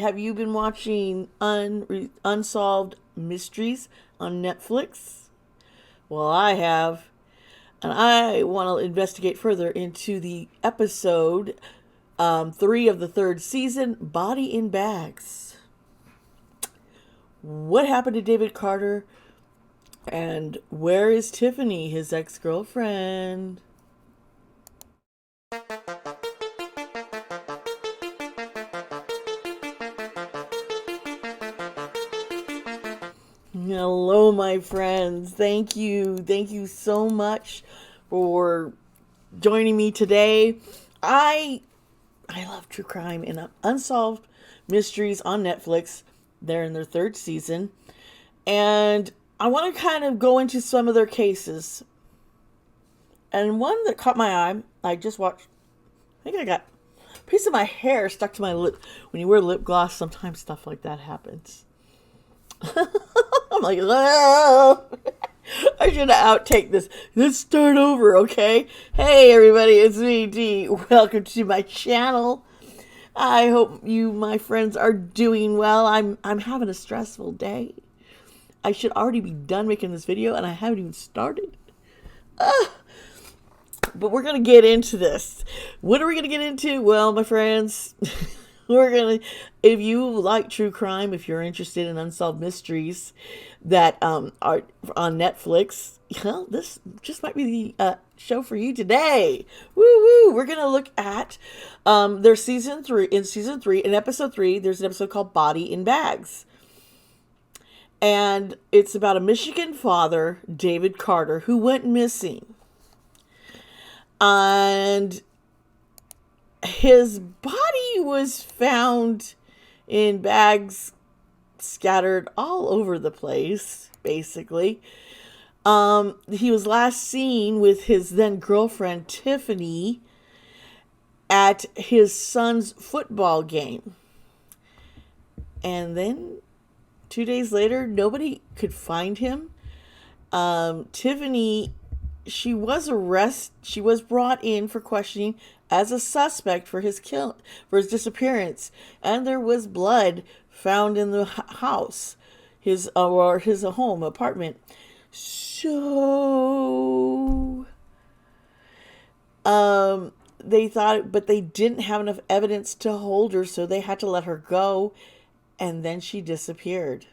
have you been watching Unsolved Mysteries on Netflix? Well, I have. And I want to investigate further into the episode 3 of the 3rd season, Body in Bags. What happened to David Carter? And where is Tiffany, his ex-girlfriend? Hello, my friends. Thank you. Thank you so much for joining me today. I love true crime and Unsolved Mysteries on Netflix. They're in their 3rd season. And I want to kind of go into some of their cases. And one that caught my eye, I just watched, I think I got a piece of my hair stuck to my lip. When you wear lip gloss, sometimes stuff like that happens. I'm like, oh, I should outtake this. Let's start over, okay? Hey, everybody, it's me, Dee. Welcome to my channel. I hope you, my friends, are doing well. I'm having a stressful day. I should already be done making this video, and I haven't even started. But we're going to get into this. What are we going to get into? Well, my friends, if you like true crime, if you're interested in unsolved mysteries that are on Netflix, well, this just might be the show for you today. Woo woo! We're going to look at their season 3. In episode 3, there's an episode called Body in Bags. And it's about a Michigan father, David Carter, who went missing. And his body was found in bags scattered all over the place, basically. He was last seen with his then girlfriend, Tiffany, at his son's football game. And then 2 days later, nobody could find him. Tiffany, she was brought in for questioning as a suspect for his disappearance, and there was blood found in the house, his home apartment. So, they thought, but they didn't have enough evidence to hold her, so they had to let her go, and then she disappeared.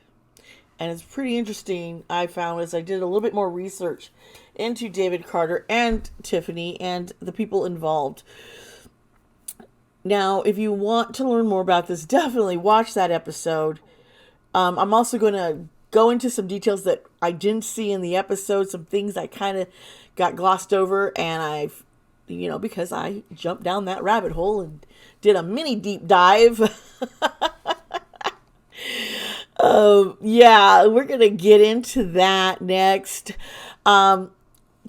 And it's pretty interesting, I found, as I did a little bit more research into David Carter and Tiffany and the people involved. Now, if you want to learn more about this, definitely watch that episode. I'm also going to go into some details that I didn't see in the episode, some things I kind of got glossed over, and because I jumped down that rabbit hole and did a mini deep dive. Yeah, we're going to get into that next.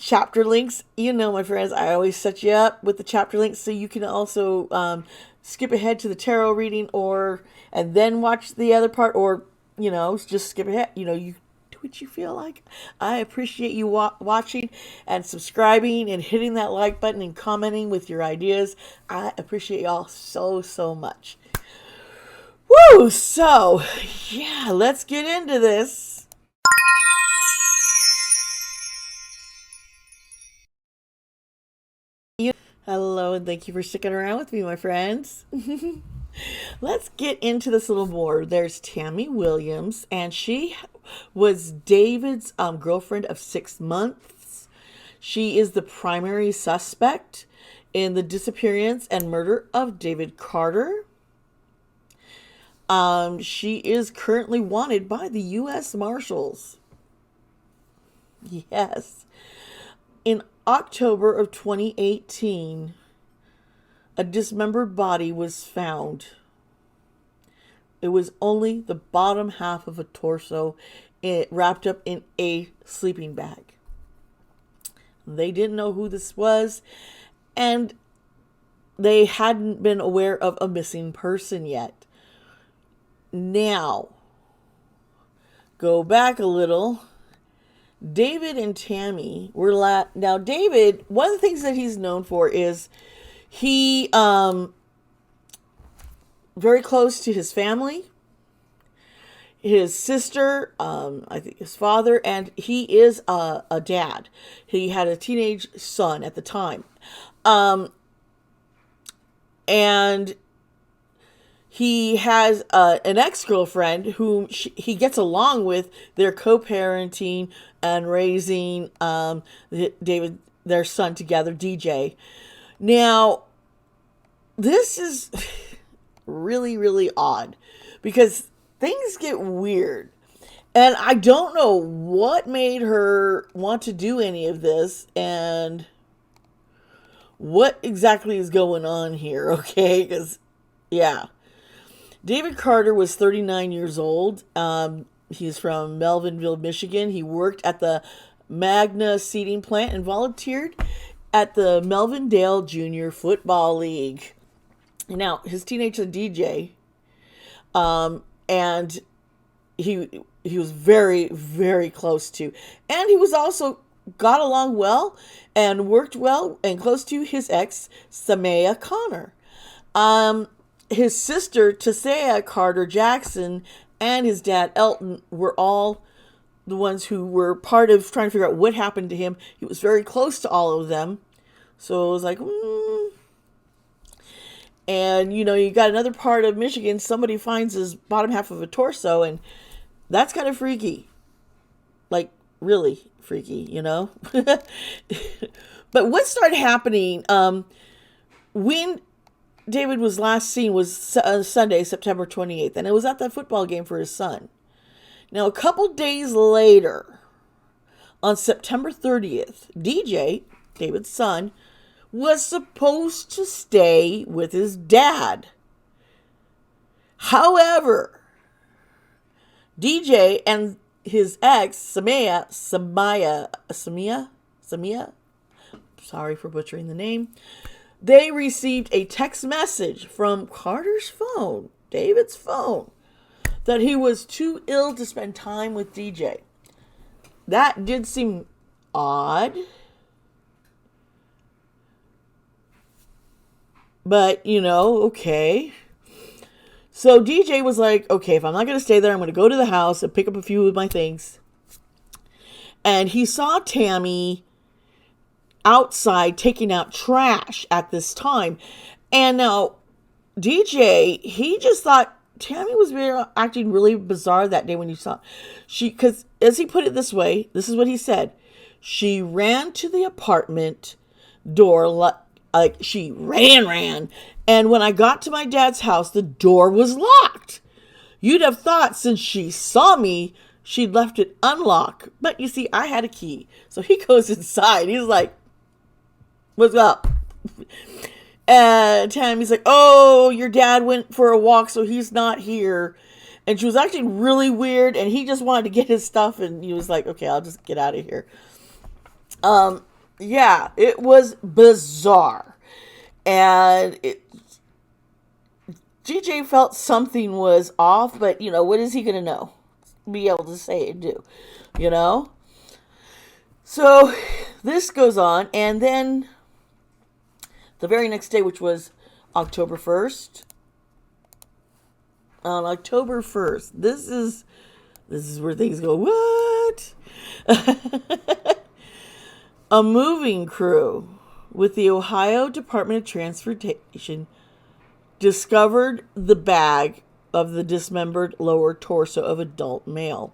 Chapter links, my friends, I always set you up with the chapter links so you can also skip ahead to the tarot reading and then watch the other part, or, just skip ahead. You do what you feel like. I appreciate you watching and subscribing and hitting that like button and commenting with your ideas. I appreciate y'all so, so much. Woo! So, yeah, let's get into this. Hello, and thank you for sticking around with me, my friends. Let's get into this a little more. There's Tammy Williams, and she was David's girlfriend of 6 months. She is the primary suspect in the disappearance and murder of David Carter. She is currently wanted by the U.S. Marshals. Yes. In October of 2018, a dismembered body was found. It was only the bottom half of a torso, wrapped up in a sleeping bag. They didn't know who this was, and they hadn't been aware of a missing person yet. Now, go back a little. David and Tammy were now David, one of the things that he's known for is he very close to his family, his sister, I think his father, and he is a dad. He had a teenage son at the time. And he has an ex-girlfriend whom he gets along with. They're co-parenting and raising their son together, DJ. Now, this is really, really odd because things get weird. And I don't know what made her want to do any of this and what exactly is going on here, okay? Because, yeah. David Carter was 39 years old. He's from Melvinville, Michigan. He worked at the Magna seeding plant and volunteered at the Melvindale Junior Football League. Now, his teenager DJ, and he was very, very close to, and he was also got along well and worked well and close to his ex, Samaya Connor. His sister, Tasia Carter Jackson, and his dad, Elton, were all the ones who were part of trying to figure out what happened to him. He was very close to all of them. So it was like, And, you got another part of Michigan, somebody finds his bottom half of a torso, and that's kind of freaky. Like, really freaky, But what started happening, when David was last seen was Sunday, September 28th, and it was at that football game for his son. Now, a couple days later, on September 30th, DJ, David's son, was supposed to stay with his dad. However, DJ and his ex, Samia, sorry for butchering the name, they received a text message from Carter's phone, David's phone, that he was too ill to spend time with DJ. That did seem odd. But, okay. So DJ was like, okay, if I'm not going to stay there, I'm going to go to the house and pick up a few of my things. And he saw Tammy outside taking out trash at this time. And now DJ, he just thought Tammy was acting really bizarre that day when he saw because as he put it this way, this is what he said. She ran to the apartment door like she ran. And when I got to my dad's house, the door was locked. You'd have thought since she saw me, she'd left it unlocked. But you see, I had a key. So he goes inside. He's like, what's up? And Tammy's like, oh, your dad went for a walk, so he's not here. And she was acting really weird, and he just wanted to get his stuff, and he was like, okay, I'll just get out of here. Yeah, it was bizarre. And DJ felt something was off, but, what is he going to know? Be able to say and do, So this goes on, and then the very next day, which was October 1st, on October 1st, this is where things go, what? A moving crew with the Ohio Department of Transportation discovered the bag of the dismembered lower torso of adult male.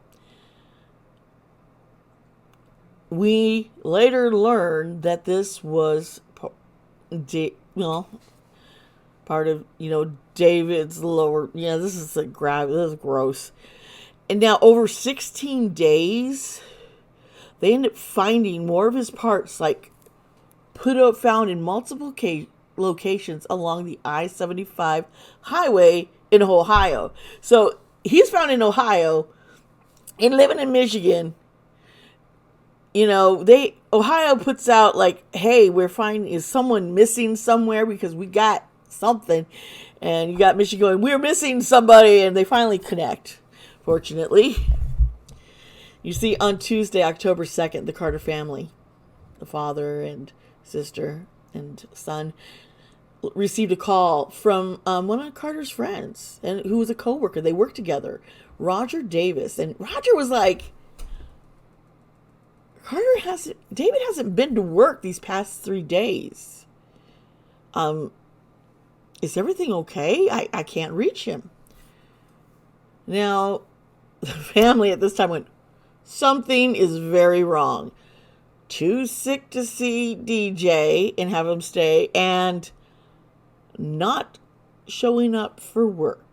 We later learned that this was part of, David's lower, this is this is gross. And now over 16 days, they ended up finding more of his parts, found in multiple locations along the I-75 highway in Ohio. So he's found in Ohio and living in Michigan. Ohio puts out hey, we're finding, is someone missing somewhere because we got something. And you got Michigan going, we're missing somebody. And they finally connect, fortunately. You see, on Tuesday, October 2nd, the Carter family, the father and sister and son, received a call from one of Carter's friends, and who was a coworker. They worked together, Roger Davis, and Roger was like, David hasn't been to work these past 3 days. Is everything okay? I can't reach him. Now, the family at this time went, something is very wrong. Too sick to see DJ and have him stay, and not showing up for work.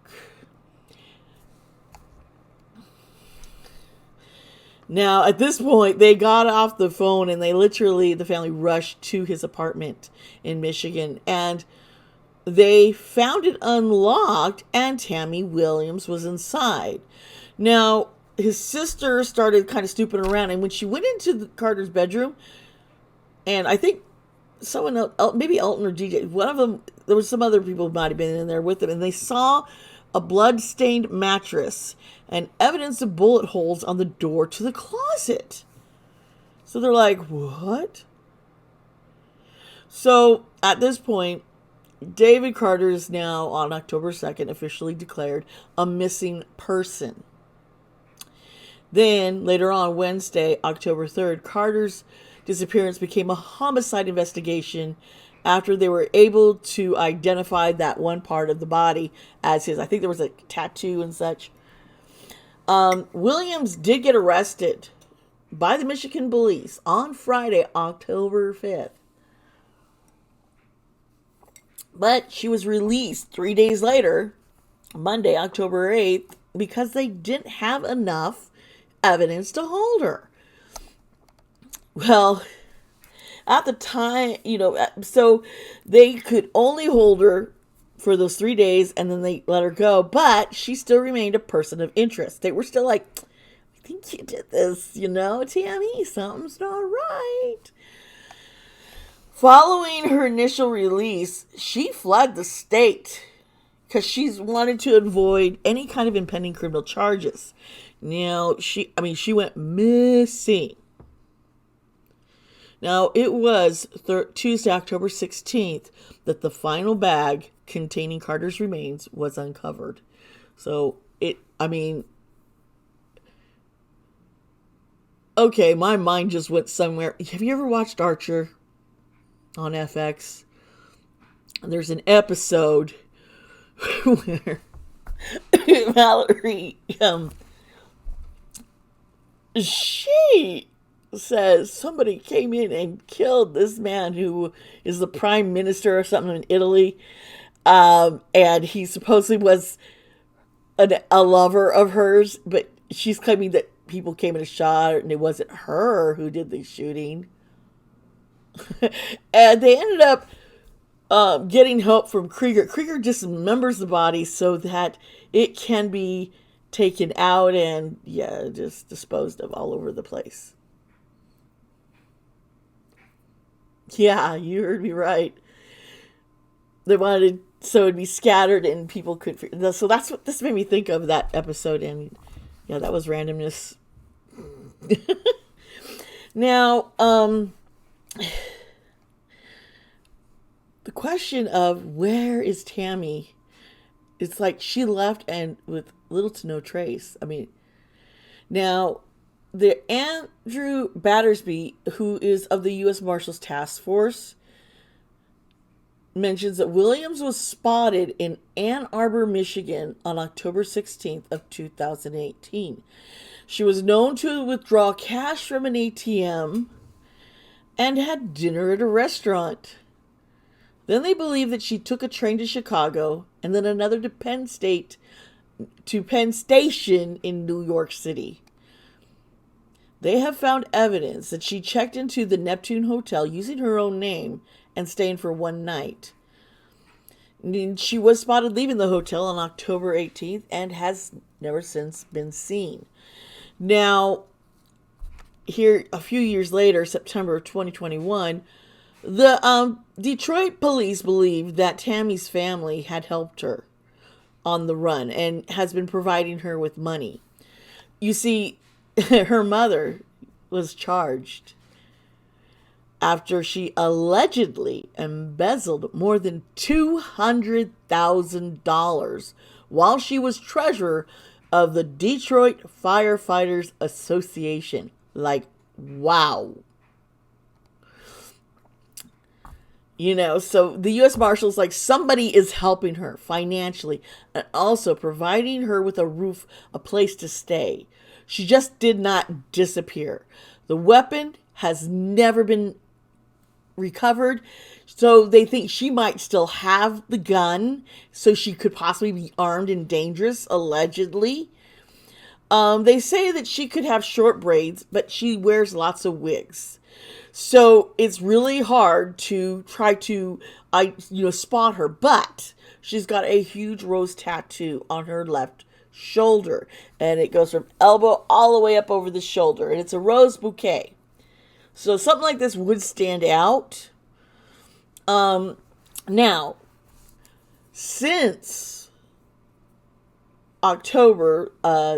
Now, at this point, they got off the phone and the family rushed to his apartment in Michigan, and they found it unlocked, and Tammy Williams was inside. Now, his sister started kind of snooping around, and when she went into Carter's bedroom, and I think someone else, maybe Elton or DJ, one of them, there was some other people who might have been in there with them, and they saw a blood-stained mattress and evidence of bullet holes on the door to the closet. So they're like, what? So at this point, David Carter is now, on October 2nd, officially declared a missing person. Then, later on Wednesday, October 3rd, Carter's disappearance became a homicide investigation after they were able to identify that one part of the body as his. I think there was a tattoo and such. Williams did get arrested by the Michigan police on Friday, October 5th. But she was released 3 days later, Monday, October 8th, because they didn't have enough evidence to hold her. Well, at the time, so they could only hold her for those 3 days, and then they let her go. But she still remained a person of interest. They were still like, I think you did this, Tammy, something's not right. Following her initial release, she fled the state because she's wanted to avoid any kind of impending criminal charges. Now, she went missing. Now, it was Tuesday, October 16th, that the final bag containing Carter's remains was uncovered. So, okay, my mind just went somewhere. Have you ever watched Archer on FX? There's an episode where Mallory, she says somebody came in and killed this man who is the prime minister or something in Italy. And he supposedly was a lover of hers, but she's claiming that people came and shot her and it wasn't her who did the shooting. And they ended up getting help from Krieger. Krieger dismembers the body so that it can be taken out and, just disposed of all over the place. Yeah, you heard me right. They wanted so it'd be scattered and people could. So that's what this made me think of, that episode. And yeah, that was randomness. Now, the question of where is Tammy? It's like she left and with little to no trace. Now, the Andrew Battersby, who is of the U.S. Marshals Task Force, mentions that Williams was spotted in Ann Arbor, Michigan on October 16th of 2018. She was known to withdraw cash from an ATM and had dinner at a restaurant. Then they believe that she took a train to Chicago and then another to Penn Station in New York City. They have found evidence that she checked into the Neptune Hotel using her own name and staying for one night. And she was spotted leaving the hotel on October 18th and has never since been seen. Now, here a few years later, September of 2021, the Detroit police believe that Tammy's family had helped her on the run and has been providing her with money. You see, her mother was charged. after she allegedly embezzled more than $200,000 while she was treasurer of the Detroit Firefighters Association. Like, wow. You know, so the U.S. Marshals, like, somebody is helping her financially and also providing her with a roof, a place to stay. She just did not disappear. The weapon has never been recovered, so they think she might still have the gun, so she could possibly be armed and dangerous, allegedly. They say that she could have short braids, but she wears lots of wigs. So it's really hard to try to, spot her. But she's got a huge rose tattoo on her left shoulder, and it goes from elbow all the way up over the shoulder, and it's a rose bouquet. So something like this would stand out. Now, since October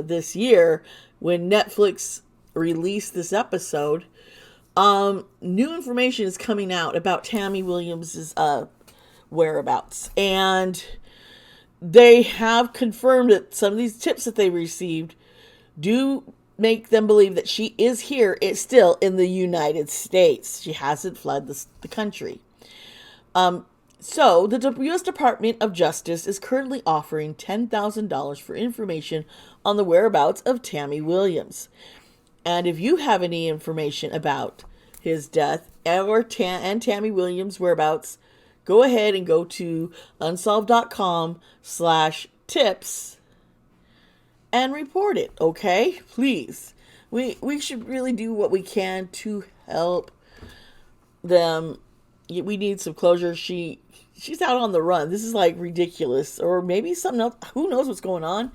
this year, when Netflix released this episode, new information is coming out about Tammy Williams' whereabouts. And they have confirmed that some of these tips that they received do make them believe that she is here. It's still in the United States. She hasn't fled the country. So the U.S. Department of Justice is currently offering $10,000 for information on the whereabouts of Tammy Williams. And if you have any information about his death and Tammy Williams' whereabouts, go ahead and go to unsolved.com/tips and report it, okay? Please. We should really do what we can to help them. We need some closure. She's out on the run. This is like ridiculous. Or maybe something else. Who knows what's going on?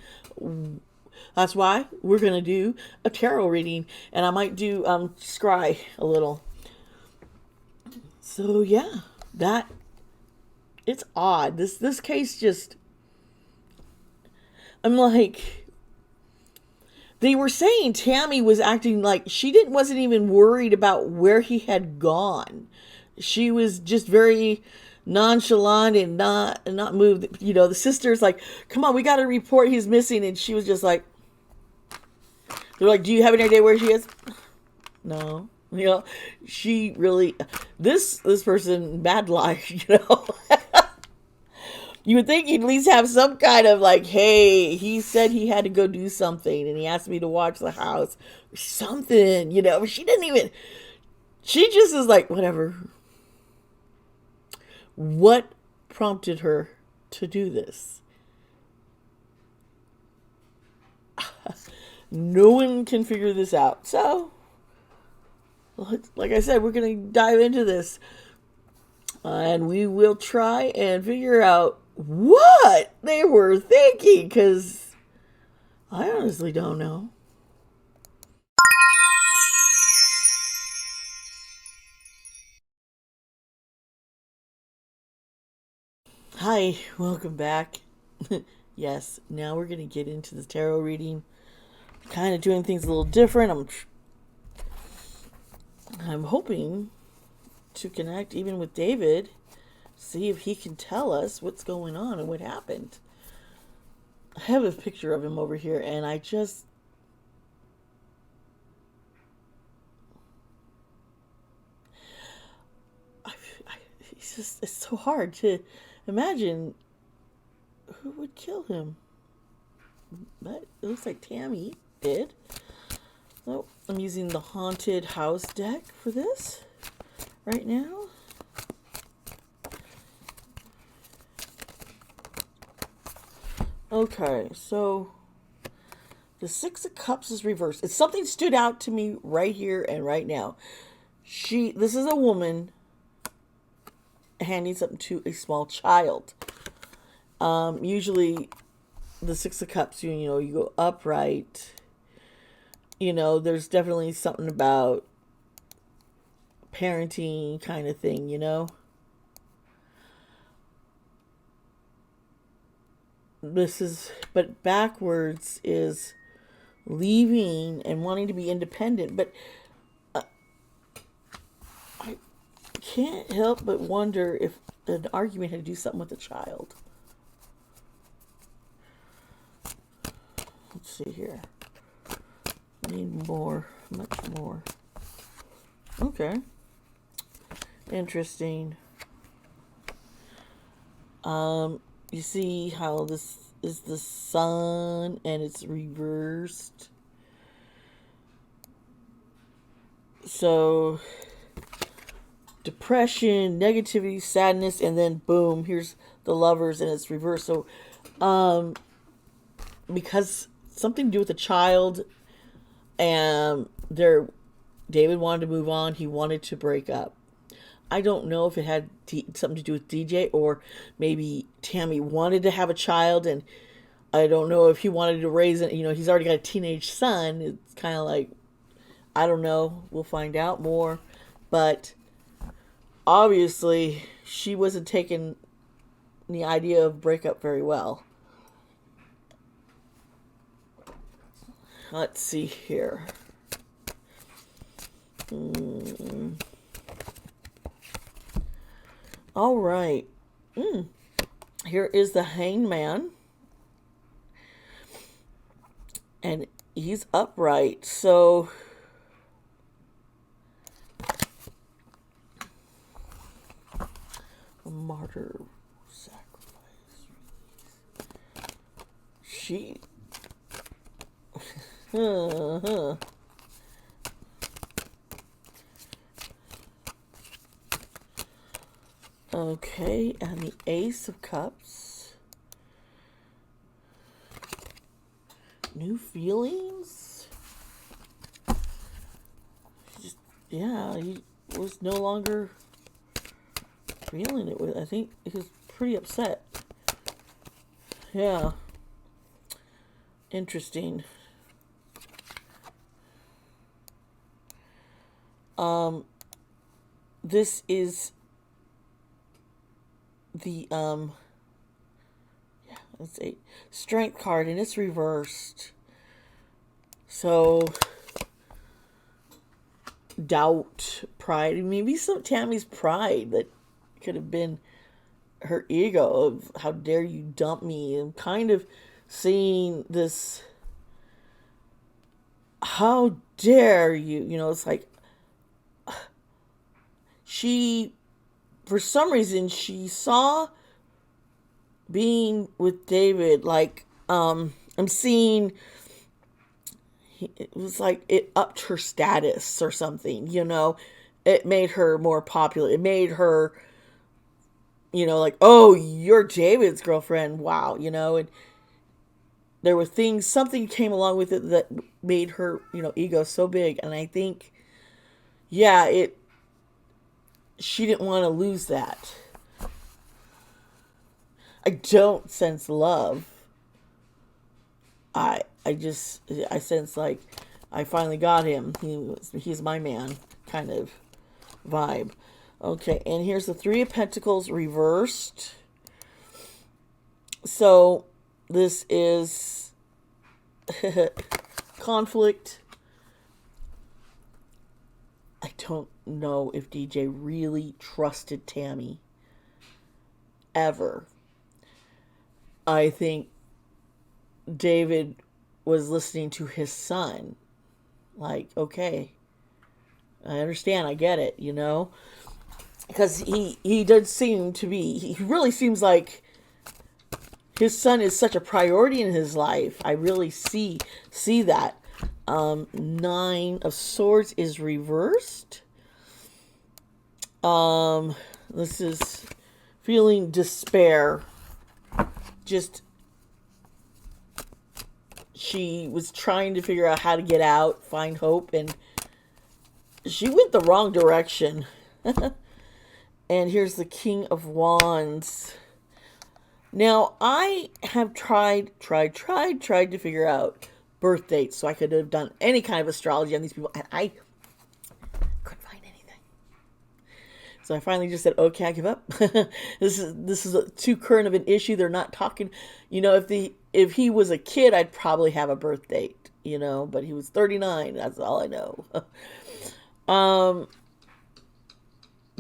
That's why we're going to do a tarot reading. And I might do scry a little. So yeah, it's odd. This case just, I'm like, they were saying Tammy was acting like she wasn't even worried about where he had gone. She was just very nonchalant and not moved. You know, the sister's like, come on, we got to report he's missing. And she was just like, they're like, do you have any idea where she is? No. You know, she really, this person, bad life, you know. You would think you'd at least have some kind of like, hey, he said he had to go do something and he asked me to watch the house or something, you know. She didn't even, she just is like, whatever. What prompted her to do this? No one can figure this out. So, like I said, we're going to dive into this. And we will try and figure out what they were thinking. Because I honestly don't know. Hi, welcome back. Yes, now we're going to get into the tarot reading. Kind of doing things a little different. I'm hoping to connect even with David, see if he can tell us what's going on and what happened. I have a picture of him over here, and it's so hard to imagine who would kill him. But it looks like Tammy did. So I'm using the Haunted House deck for this right now. Okay, so the Six of Cups is reversed. It's something stood out to me right here and right now. This is a woman handing something to a small child. Usually the Six of Cups, you know, you go upright. You know, there's definitely something about parenting kind of thing, you know. But backwards is leaving and wanting to be independent. But can't help but wonder if an argument had to do something with the child. Let's see here. Need more, much more. Okay. Interesting. You see how this is the sun and it's reversed. So depression, negativity, sadness, and then boom, here's the lovers and it's reversed. So because something to do with a child, and David wanted to move on, he wanted to break up. I don't know if it had something to do with DJ, or maybe Tammy wanted to have a child, and I don't know if he wanted to raise it. He's already got a teenage son. It's kind of like, I don't know. We'll find out more. But obviously, she wasn't taking the idea of breakup very well. Let's see here. All right. Here is the Hanged Man. And he's upright. So a martyr sacrifice. She Okay, and the Ace of Cups. New feelings? He was no longer feeling it. I think he was pretty upset. Yeah. Interesting. This is the let's see, Strength card, and it's reversed. So doubt, pride, maybe some Tammy's pride that could have been her ego of how dare you dump me, and kind of seeing this, how dare you, it's like she, for some reason, she saw being with David, like, I'm seeing, it was like it upped her status or something, it made her more popular. It made her, like, oh, you're David's girlfriend. Wow. And there were something came along with it that made her, ego so big. And I think, she didn't want to lose that. I don't sense love. I sense like I finally got him. He's my man kind of vibe. Okay, and here's the Three of Pentacles reversed. So this is conflict. I don't know if DJ really trusted Tammy ever. I think David was listening to his son. Like, okay, I understand, I get it, because he does seem to be, he really seems like his son is such a priority in his life. I really see that. Nine of Swords is reversed. This is feeling despair. Just, she was trying to figure out how to get out, find hope, and she went the wrong direction. And here's the King of Wands. Now, I have tried to figure out birth dates so I could have done any kind of astrology on these people, and I couldn't find anything. So I finally just said, okay, I give up. This is too current of an issue. They're not talking. If he was a kid, I'd probably have a birth date, but he was 39. That's all I know.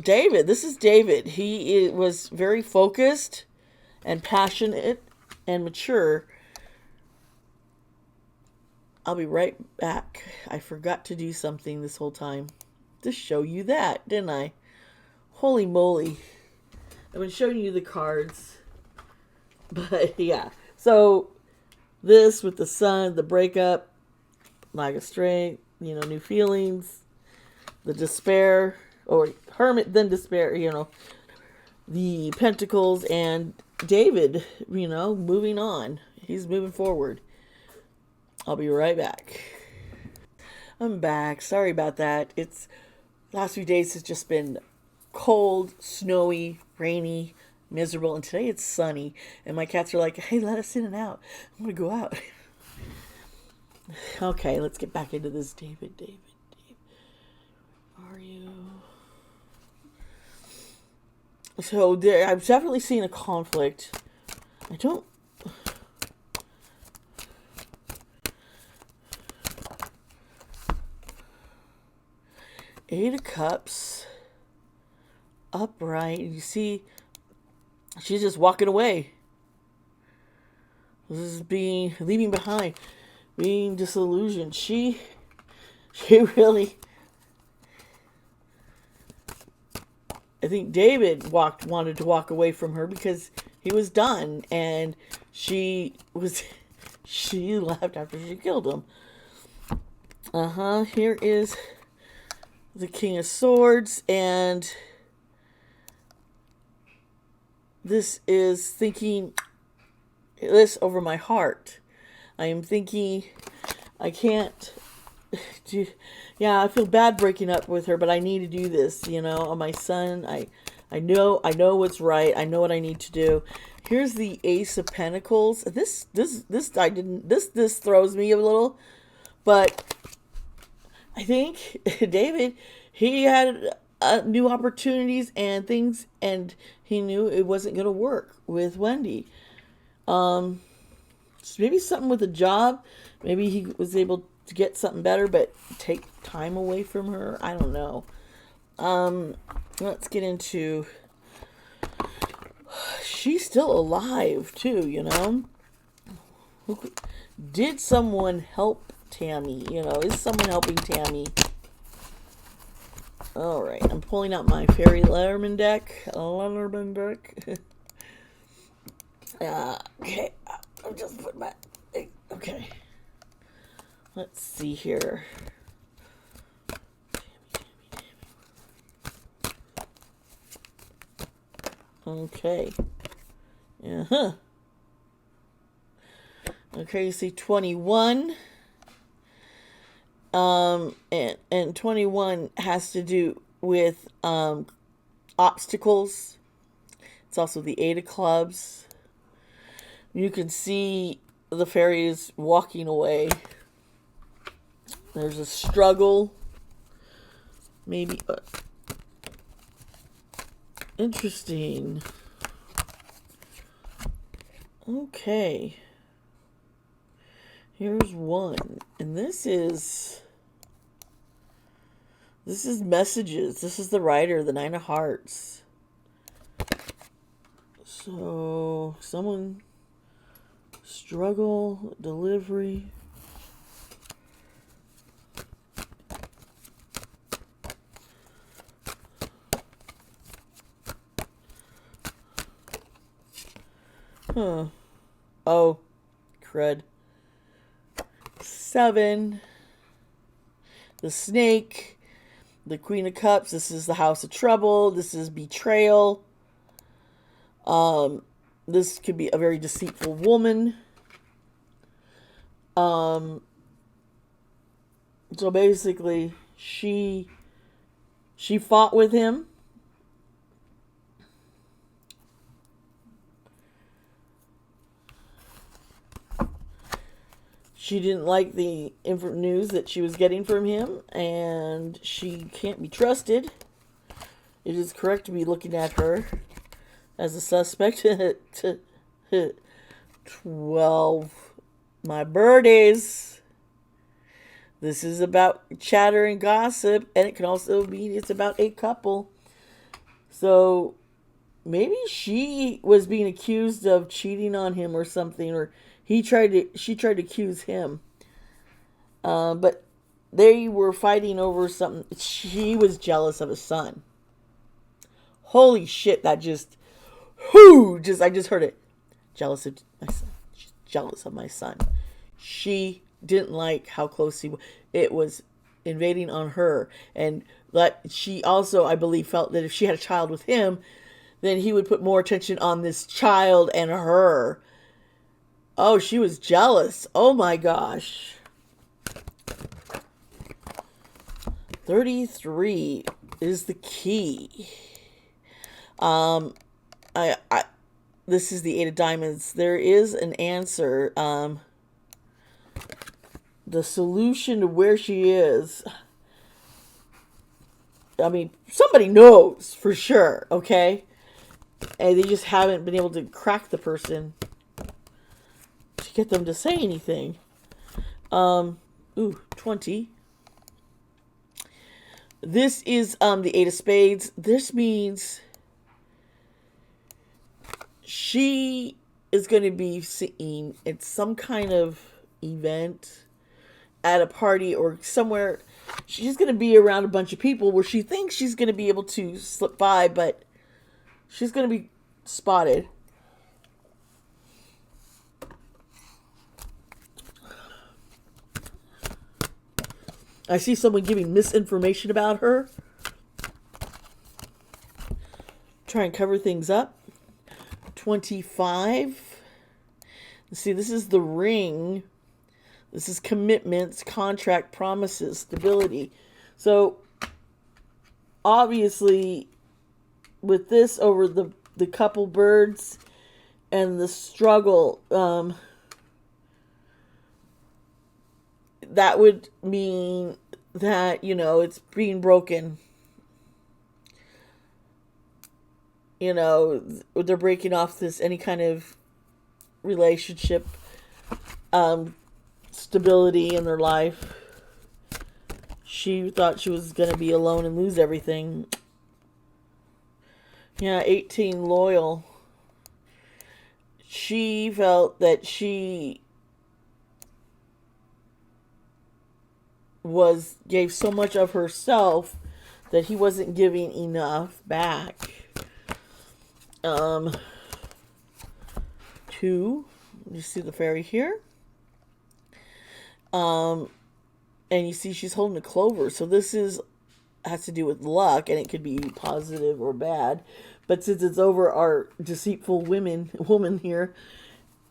David. This is David. Was very focused and passionate and mature. I'll be right back. I forgot to do something this whole time to show you that, didn't I? Holy moly. I've been showing you the cards. But yeah. So this with the sun, the breakup, lack of strength, new feelings, the despair, or hermit, then despair, the pentacles, and David, moving on. He's moving forward. I'll be right back. I'm back. Sorry about that. Last few days has just been cold, snowy, rainy, miserable, and today it's sunny. And my cats are like, "Hey, let us in and out. I'm gonna go out." Okay, let's get back into this. David. Are you? So I've definitely seen a conflict. I don't. Eight of Cups, upright. You see, she's just walking away. This is leaving behind, being disillusioned. She really. I think David wanted to walk away from her because he was done, and she left after she killed him. Here is the King of Swords, and this is thinking this over my heart. I am thinking I can't do. Yeah, I feel bad breaking up with her, but I need to do this. On my son, I know what's right. I know what I need to do. Here's the Ace of Pentacles. This throws me a little, but I think David, he had new opportunities and things, and he knew it wasn't going to work with Wendy. Maybe something with a job. Maybe he was able to get something better, but take time away from her. I don't know. Let's get into. She's still alive too. Did someone help Tammy? Is someone helping Tammy? All right, I'm pulling out my Fairy Letterman deck. Okay, I'll just put my. Okay, let's see here. Okay. Okay, you see 21. And 21 has to do with obstacles. It's also the Eight of Clubs. You can see the fairies walking away. There's a struggle. Maybe. Interesting. Okay. Here's one. And this is messages. This is the writer, the Nine of Hearts. So, someone struggle, delivery. Oh, crud. 7. The Snake. The Queen of Cups. This is the House of Trouble. This is betrayal. This could be a very deceitful woman. So basically, she fought with him. She didn't like the news that she was getting from him, and she can't be trusted. It is correct to be looking at her as a suspect. 12. My birdies. This is about chatter and gossip, and it can also be it's about a couple. So maybe she was being accused of cheating on him or something, or she tried to accuse him. But they were fighting over something. She was jealous of his son. Holy shit, that just, I just heard it. Jealous of my son. She's jealous of my son. She didn't like how close it was invading on her. And that she also, I believe, felt that if she had a child with him, then he would put more attention on this child and her. Oh, she was jealous. Oh my gosh. 33 is the key. This is the 8 of diamonds. There is an answer. The solution to where she is. I mean, somebody knows for sure, okay? And they just haven't been able to crack the person to get them to say anything. 20. This is the 8 of spades. This means she is going to be seen at some kind of event, at a party or somewhere. She's going to be around a bunch of people where she thinks she's going to be able to slip by, but she's going to be spotted. I see someone giving misinformation about her. Try and cover things up. 25. See, this is the ring. This is commitments, contract, promises, stability. So, obviously, with this over the couple birds and the struggle, that would mean that, it's being broken. They're breaking off any kind of relationship, stability in their life. She thought she was going to be alone and lose everything. Yeah, 18, loyal. She felt that she gave so much of herself that he wasn't giving enough back. 2. You see the fairy here. And you see she's holding a clover. So this has to do with luck, and it could be positive or bad. But since it's over our deceitful woman here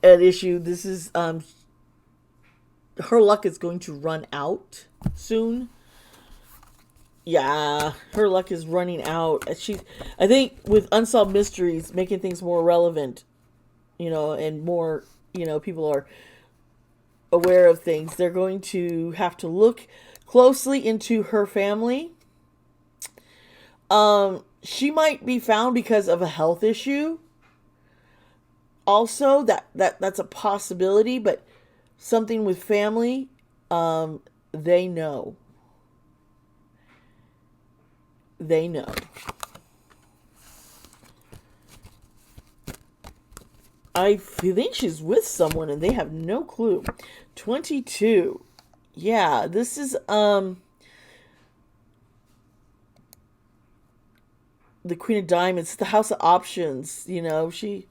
at issue, this is her luck is going to run out soon. Yeah, her luck is running out. I think with Unsolved Mysteries, making things more relevant, and more, people are aware of things. They're going to have to look closely into her family. She might be found because of a health issue. Also, that's a possibility, but something with family, they know. They know. I think she's with someone and they have no clue. 22. Yeah, this is the Queen of Diamonds, the House of Options. She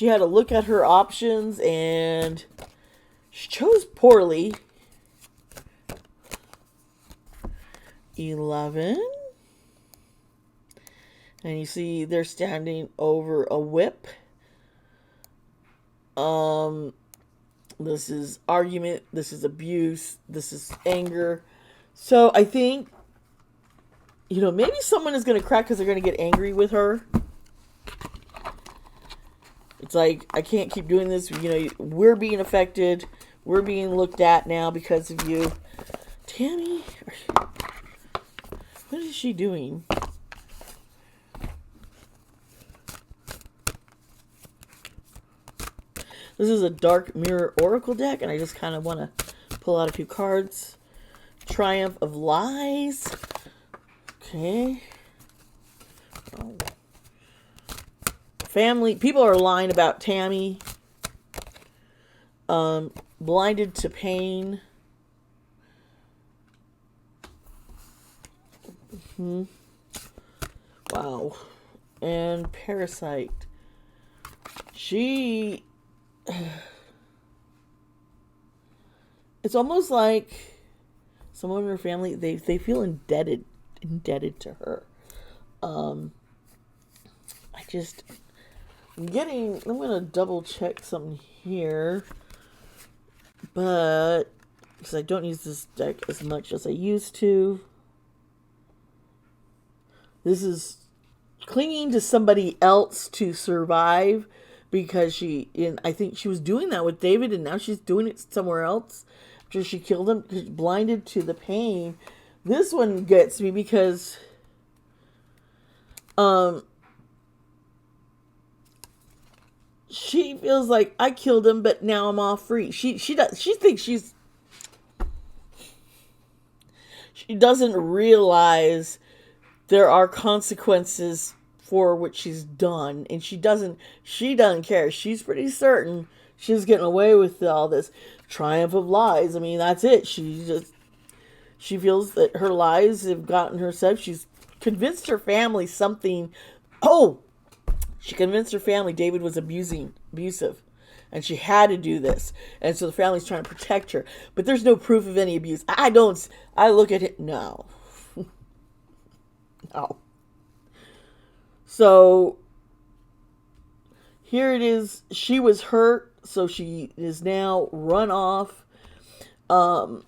had to look at her options and she chose poorly. 11. And you see they're standing over a whip. This is argument, this is abuse, this is anger. So I think, maybe someone is going to crack because they're going to get angry with her. It's like, I can't keep doing this. We're being affected. We're being looked at now because of you. Tammy, what is she doing? This is a dark mirror oracle deck, and I just kind of want to pull out a few cards. Triumph of Lies. Okay. People are lying about Tammy. Blinded to pain. Wow. And Parasite. It's almost like someone in her family, they feel indebted to her. I'm gonna double check something here, but because I don't use this deck as much as I used to. This is clinging to somebody else to survive, because I think she was doing that with David, and now she's doing it somewhere else after she killed him. She's blinded to the pain. This one gets me because she feels like I killed him, but now I'm all free. She thinks she doesn't realize there are consequences for what she's done, and she doesn't care. She's pretty certain she's getting away with all this triumph of lies. I mean, that's it. She feels that her lies have gotten her safe. She's convinced her family something. She convinced her family David was abusive, and she had to do this. And so the family's trying to protect her, but there's no proof of any abuse. I look at it, no. No. So here it is. She was hurt, so she is now run off, and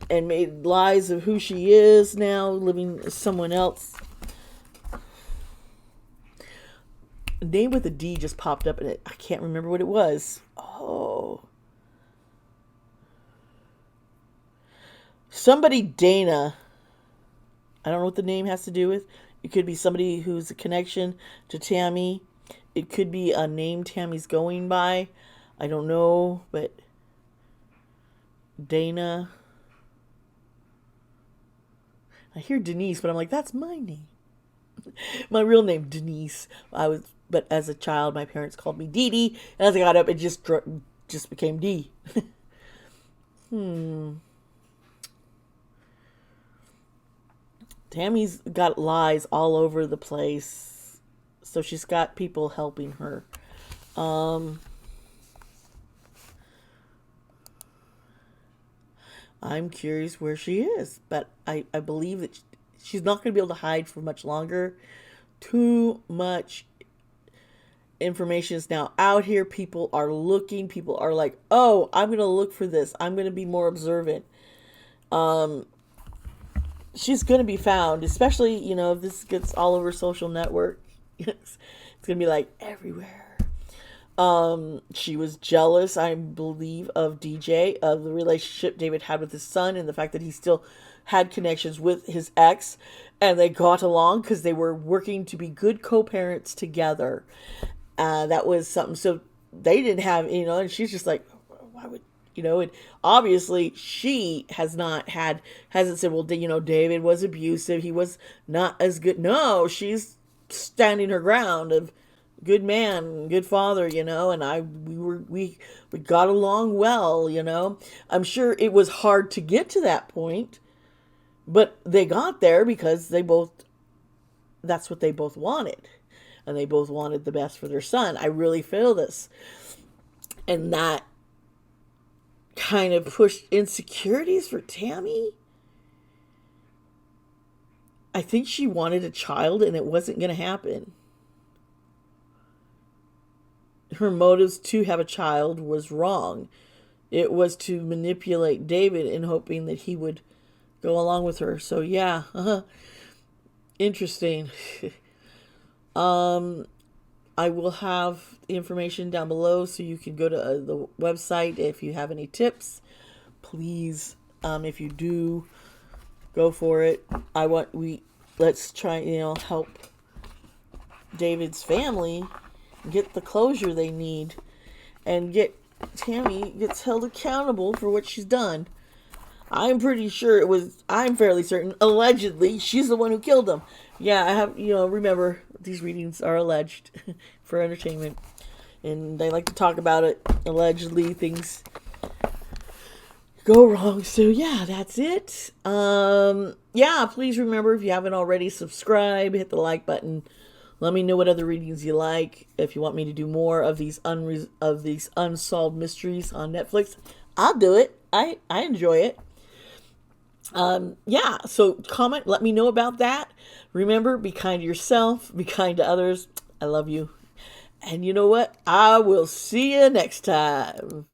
made lies of who she is now, living as someone else. A name with a D just popped up in it. I can't remember what it was. Somebody Dana. I don't know what the name has to do with. It could be somebody who's a connection to Tammy. It could be a name Tammy's going by. I don't know, but Dana. I hear Denise, but I'm like, that's my name. My real name, Denise. But as a child, my parents called me Dee Dee. And as I got up, it just became Dee. Tammy's got lies all over the place, so she's got people helping her. I'm curious where she is, but I believe that she's not going to be able to hide for much longer. Too much information is now out here. People are looking. People are like, oh, I'm going to look for this. I'm going to be more observant. She's going to be found, especially, if this gets all over social network. It's going to be like everywhere. She was jealous, I believe, of DJ, of the relationship David had with his son, and the fact that he still had connections with his ex, and they got along because they were working to be good co-parents together. That was something. So they didn't have, and she's just like, why would, and obviously she hasn't said, well, David was abusive, he was not as good. No, she's standing her ground of good man, good father, and we got along well, I'm sure it was hard to get to that point, but they got there because that's what they both wanted, and they both wanted the best for their son. I really feel this, and that kind of pushed insecurities for Tammy. I think she wanted a child, and it wasn't going to happen. Her motives to have a child was wrong. It was to manipulate David in hoping that he would go along with her. So yeah, interesting. I will have the information down below so you can go to the website if you have any tips. Please, if you do, go for it. Let's try, help David's family get the closure they need, and Tammy gets held accountable for what she's done. I'm pretty sure I'm fairly certain, allegedly, she's the one who killed him. Yeah, I have, remember, these readings are alleged for entertainment. And they like to talk about it. Allegedly, things go wrong. So, yeah, that's it. Yeah, please remember, if you haven't already, subscribe, hit the like button. Let me know what other readings you like. If you want me to do more of these unsolved mysteries on Netflix, I'll do it. I enjoy it. Yeah, so comment, let me know about that. Remember, be kind to yourself, be kind to others. I love you. And you know what? I will see you next time.